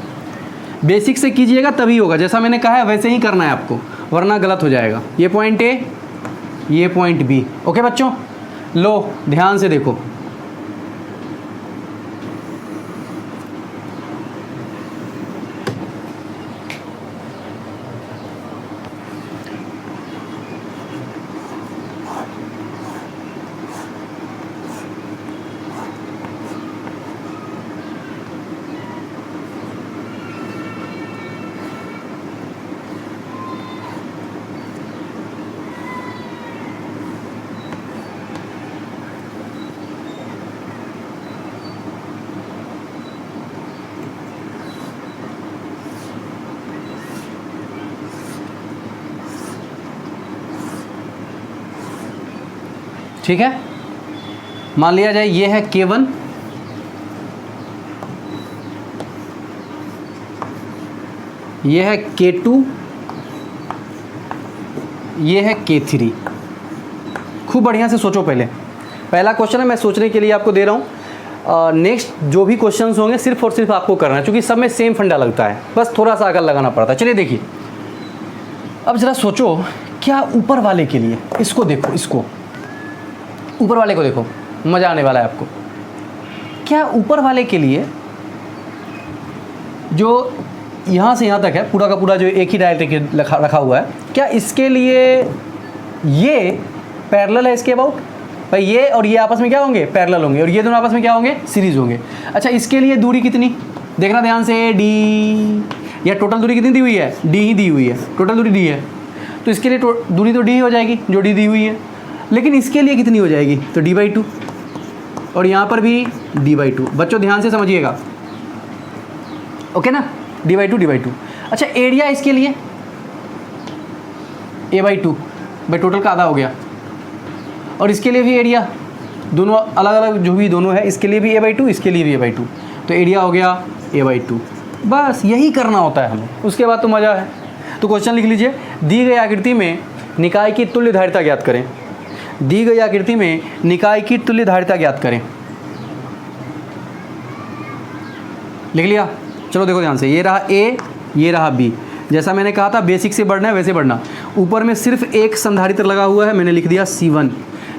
[SPEAKER 1] बेसिक से कीजिएगा तभी होगा, जैसा मैंने कहा है वैसे ही करना है आपको, वरना गलत हो जाएगा। ये पॉइंट ए, ये पॉइंट बी। ओके बच्चों, लो ध्यान से देखो, ठीक है। मान लिया जाए ये है K1, ये है K2, ये है K3। खूब बढ़िया से सोचो। पहला क्वेश्चन है, मैं सोचने के लिए आपको दे रहा हूँ। नेक्स्ट जो भी क्वेश्चंस होंगे सिर्फ और सिर्फ आपको करना है, क्योंकि सब में सेम फंडा लगता है, बस थोड़ा सा अकल लगाना पड़ता है। चलिए देखिए, अब ज़रा सोचो, क्या ऊपर वाले के लिए, इसको देखो, इसको ऊपर वाले को देखो, मज़ा आने वाला है आपको। क्या ऊपर वाले के लिए जो यहाँ से यहाँ तक है पूरा का पूरा, जो एक ही डायरेक्ट्रिक रखा हुआ है, क्या इसके लिए ये पैरेलल है इसके अबाउट? भाई ये और ये आपस में क्या होंगे, पैरेलल होंगे, और ये दोनों आपस में क्या होंगे, सीरीज होंगे। अच्छा, इसके लिए दूरी कितनी, देखना ध्यान से, डी, या टोटल दूरी कितनी दी हुई है, डी ही दी हुई है, टोटल दूरी डी है, तो इसके लिए दूरी तो डी हो जाएगी जो डी दी हुई है। लेकिन इसके लिए कितनी हो जाएगी, तो d/2, और यहाँ पर भी d/2। बच्चों ध्यान से समझिएगा, ओके ना, d/2 अच्छा एरिया इसके लिए a/2 भाई टोटल का आधा हो गया, और इसके लिए भी एरिया, दोनों अलग अलग जो भी दोनों है, इसके लिए भी a/2 इसके लिए भी a/2, तो एरिया हो गया a/2। बस यही करना होता है हमें, उसके बाद तो मज़ा है। तो क्वेश्चन लिख लीजिए, दी गई आकृति में निकाय की तुल्य धारिता ज्ञात करें। दी गई आकृति में निकाय की तुल्य धारिता ज्ञात करें। लिख लिया? चलो देखो ध्यान से, ये रहा A, ये रहा B। जैसा मैंने कहा था बेसिक से बढ़ना है वैसे बढ़ना। ऊपर में सिर्फ एक संधारित्र लगा हुआ है, मैंने लिख दिया C1।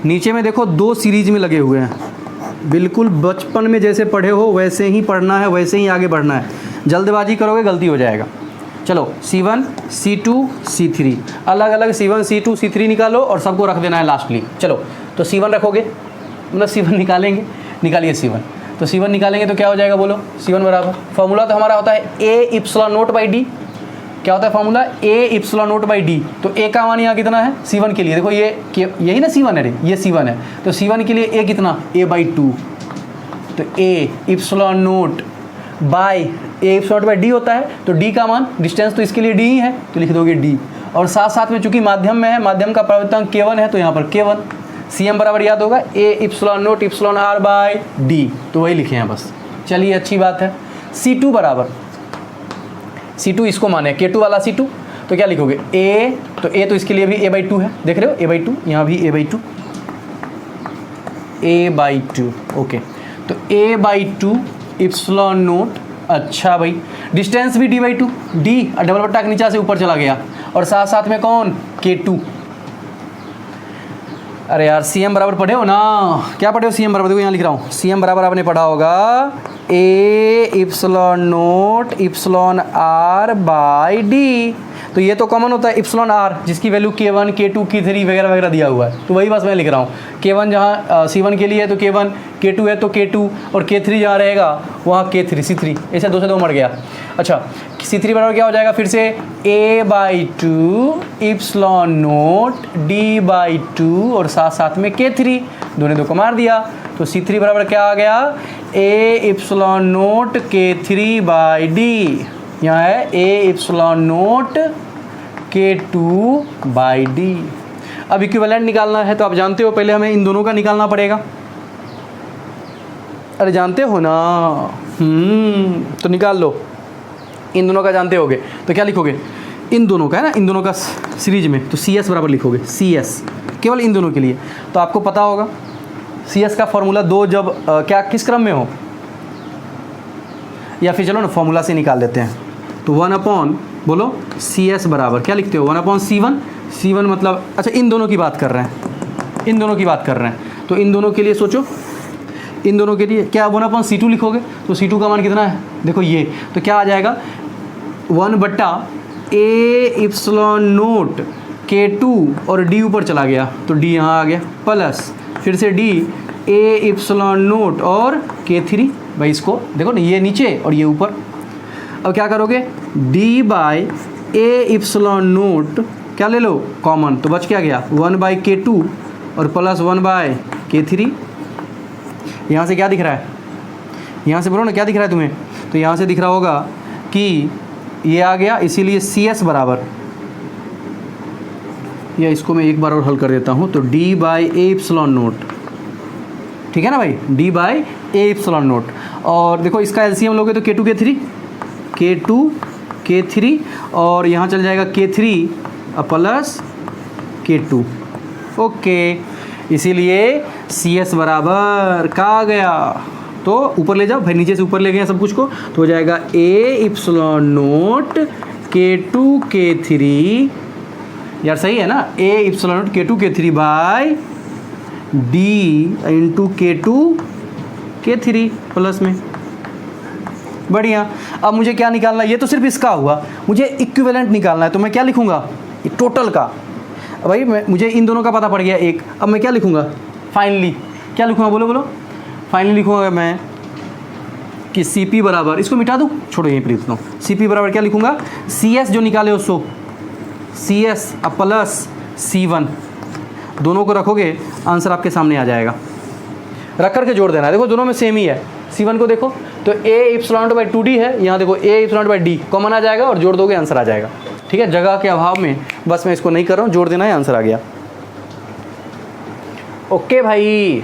[SPEAKER 1] नीचे में देखो 2 सीरीज में लगे हुए हैं। बिल्कुल बचपन में जैसे पढ़े हो वैसे ही पढ़ना है, वैसे ही आगे बढ़ना है। जल्दबाजी करोगे गलती हो जाएगा। चलो C1, C2, C3, अलग अलग C1, C2, C3 निकालो और सबको रख देना है लास्टली। चलो तो C1 रखोगे, मतलब C1 निकालेंगे, निकालिए C1। तो C1 निकालेंगे तो क्या हो जाएगा बोलो? C1 बराबर, फॉर्मूला तो हमारा होता है A epsilon naught by D. क्या होता है formula? A epsilon naught by D. तो A का मान यहाँ कितना है? C1 के लिए देखो, ये यही ना C1 है रे, ये C1 है। तो C1 के लिए A कितना? A/2। तो A epsilon naught by A epsilon naught by D होता है, तो D का मान, डिस्टेंस तो इसके लिए D ही है, तो लिख दोगे D। और साथ साथ में चूंकि माध्यम में है, माध्यम का परिवर्तन K1 है, तो यहाँ पर K1। CM बराबर याद होगा A epsilon note epsilon R by D, तो वही लिखे हैं बस। चलिए अच्छी बात है। C2 बराबर, C2 इसको माने K2 वाला C2, तो क्या लिखोगे? A, तो A तो इसके लिए भी A/2 है, देख रहे हो A/2, यहाँ भी A/2, A/2 ओके। तो A/2 इप्सिलॉन नोट, अच्छा भाई डिस्टेंस भी D/2, D डबल बट्टा के नीचे से ऊपर चला गया, और साथ साथ में कौन? K2। अरे यार CM बराबर पढ़े हो ना? क्या पढ़े हो CM बराबर? देखो यहाँ लिख रहा हूँ, CM बराबर आपने पढ़ा होगा A epsilon note epsilon R by D। तो ये तो कॉमन होता है इप्सिलॉन R, जिसकी वैल्यू K1, K2, K3 वगैरह वगैरह दिया हुआ है, तो वही बस मैं लिख रहा हूँ। K1 जहाँ C1 के लिए है तो K1, K2 है तो K2, और K3 जहाँ रहेगा वहाँ K3, C3, ऐसे 2 से 2 मर गया। अच्छा C3 बराबर क्या हो जाएगा फिर से? A/2 इप्सिलॉन नोट D/2 और साथ साथ में K3, 2 ने 2 को मार दिया, तो C3 बराबर क्या आ गया? A epsilon note K3 by D। यहाँ है A epsilon note K2 by D। अब इक्विवेलेंट निकालना है, तो आप जानते हो पहले हमें इन दोनों का निकालना पड़ेगा। अरे जानते हो ना? तो निकाल लो, इन दोनों का जानते होगे। तो क्या लिखोगे? इन दोनों का है ना, इन दोनों का सीरीज में, तो CS बराबर लिखोगे, CS केवल इन दोनों के लिए। तो आपको पता होगा CS का फॉर्मूला 2 जब क्या किस क्रम में हो, या फिर चलो ना फॉर्मूला से निकाल लेते हैं। तो 1/, बोलो CS बराबर क्या लिखते हो? 1/C1। C1 मतलब, अच्छा इन दोनों की बात कर रहे हैं, इन दोनों की बात कर रहे हैं, तो इन दोनों के लिए सोचो, इन दोनों के लिए क्या 1/C2 लिखोगे? तो C2 का मान कितना है? देखो ये, तो क्या आ जाएगा? 1/A इप्सिलॉन नोट K2 और D ऊपर चला गया, तो D यहाँ आ गया, प्लस फिर से D A इप्सिलॉन नोट और K3। भाई इसको देखो ना, ये नीचे और ये ऊपर। अब क्या करोगे? D/A इप्सिलॉन नोट क्या ले लो? कॉमन, तो बच क्या गया? 1/K2 और प्लस 1/K3। यहाँ से क्या दिख रहा है? यहाँ से बोलो ना क्या दिख रहा है तुम्हें? तो यहाँ से दिख रहा होगा कि ये आ गया, इसीलिए CS बराबर, या इसको मैं एक बार और हल कर देता हूँ, तो D/A इप्सिलॉन नोट, ठीक है ना भाई? D/A epsilon note. और देखो इसका LCM लोगे तो K2 K3, K2 K3, और यहाँ चल जाएगा K3 प्लस K2, ओके। इसीलिए CS बराबर का आ गया, तो ऊपर ले जाओ भाई, नीचे से ऊपर ले गए सब कुछ को, तो हो जाएगा A epsilon note K2 K3, यार सही है ना? A epsilon note K2 K3 by D into K2 K3 plus में। बढ़िया। अब मुझे क्या निकालना है? ये तो सिर्फ इसका हुआ, मुझे इक्विवेलेंट निकालना है, तो मैं क्या लिखूंगा? टोटल का। भाई मुझे इन दोनों का पता पड़ गया एक, अब मैं क्या लिखूंगा? फाइनली क्या लिखूंगा? बोलो बोलो। फाइनली लिखूंगा मैं कि CP बराबर, इसको मिटा दूँ, छोड़ो यहीं पर लिखता हूँ। CP बराबर क्या लिखूंगा? CS जो निकाले हो सो CS प्लस C1, दोनों को रखोगे आंसर आपके सामने आ जाएगा। रख करके जोड़ देना है, देखो दोनों में सेम ही है। C1 को देखो, तो ए इप्सिलॉन नॉट बाई 2d है, यहाँ देखो A epsilon naught by D common आ जाएगा और जोड़ दोगे आंसर आ जाएगा। ठीक है, जगह के अभाव में बस मैं इसको नहीं कर रहा हूँ, जोड़ देना है, आंसर आ गया। ओके भाई,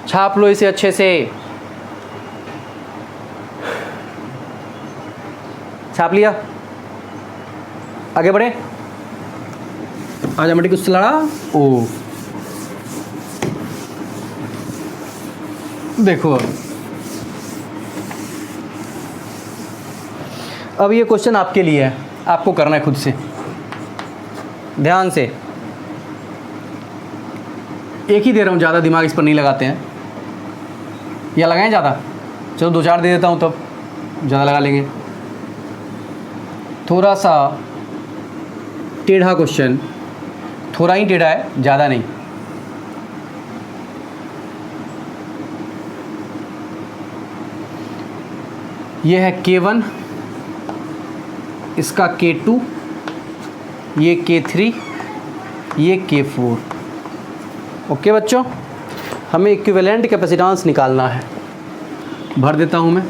[SPEAKER 1] छाप लो इसे अच्छे से, छाप लिया, आगे बढ़े। आज हमारी कुछ लड़ा ओ देखो, अब ये क्वेश्चन आपके लिए है, आपको करना है खुद से, ध्यान से। एक ही दे रहा हूँ, ज़्यादा दिमाग इस पर नहीं लगाते हैं, या लगाएं ज़्यादा? चलो 2-4 दे देता हूँ, तब ज़्यादा लगा लेंगे। थोड़ा सा टेढ़ा क्वेश्चन, थोड़ा ही टेढ़ा है, ज़्यादा नहीं। ये है K1, इसका K2, ये K3, ये K4। ओके बच्चों, हमें इक्विवेलेंट कैपेसिटेंस निकालना है। भर देता हूँ मैं।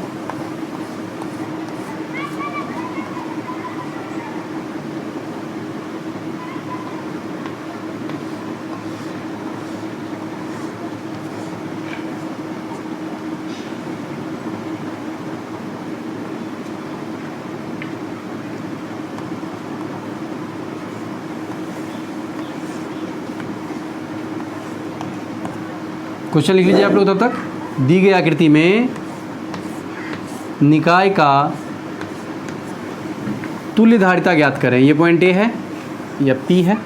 [SPEAKER 1] क्वेश्चन लिख लीजिए आप लोग तब तक। दी गई आकृति में निकाय का तुल्य धारिता ज्ञात करें। ये पॉइंट ए है, या पी है,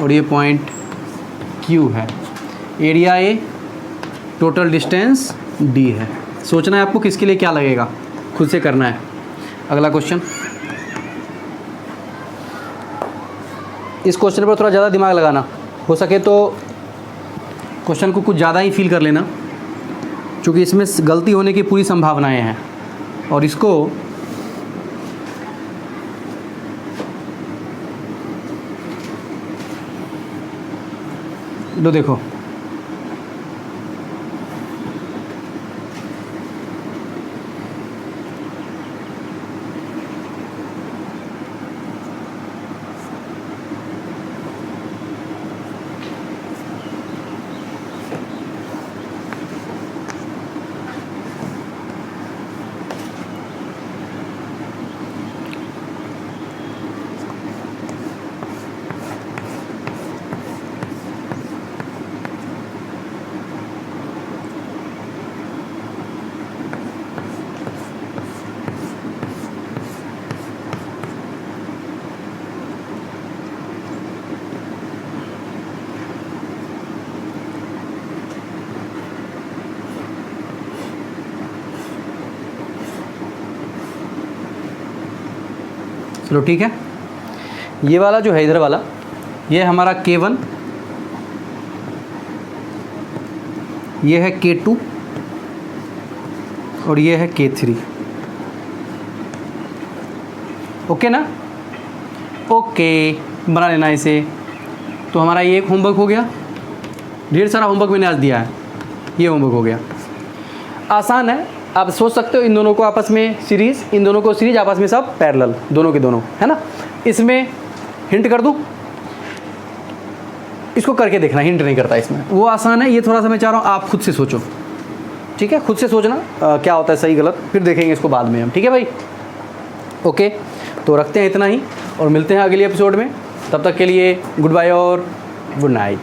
[SPEAKER 1] और ये पॉइंट क्यू है। Area A, total distance D है। सोचना है आपको किसके लिए क्या लगेगा, खुद से करना है। अगला क्वेश्चन, इस क्वेश्चन पर थोड़ा ज़्यादा दिमाग लगाना, हो सके तो क्वेश्चन को कुछ ज़्यादा ही फील कर लेना, क्योंकि इसमें गलती होने की पूरी संभावनाएं हैं। और इसको लो देखो, चलो ठीक है। ये वाला जो है इधर वाला, ये हमारा K1, ये है K2 और ये है K3। ओके ना? ओके, बना लेना इसे। तो हमारा ये एक होमवर्क हो गया। ढेर सारा होमवर्क मैंने आज दिया है, ये होमवर्क हो गया। आसान है, आप सोच सकते हो इन दोनों को आपस में सीरीज़, इन दोनों को सीरीज, आपस में सब पैरेलल, दोनों के दोनों, है ना। इसमें हिंट कर दूं, इसको करके देखना, हिंट नहीं करता इसमें, वो आसान है। ये थोड़ा सा मैं चाह रहा हूँ आप खुद से सोचो, ठीक है? खुद से सोचना क्या होता है सही गलत, फिर देखेंगे इसको बाद में हम, ठीक है भाई? ओके, तो रखते हैं इतना ही और मिलते हैं अगले एपिसोड में। तब तक के लिए गुड बाय और गुड नाइट।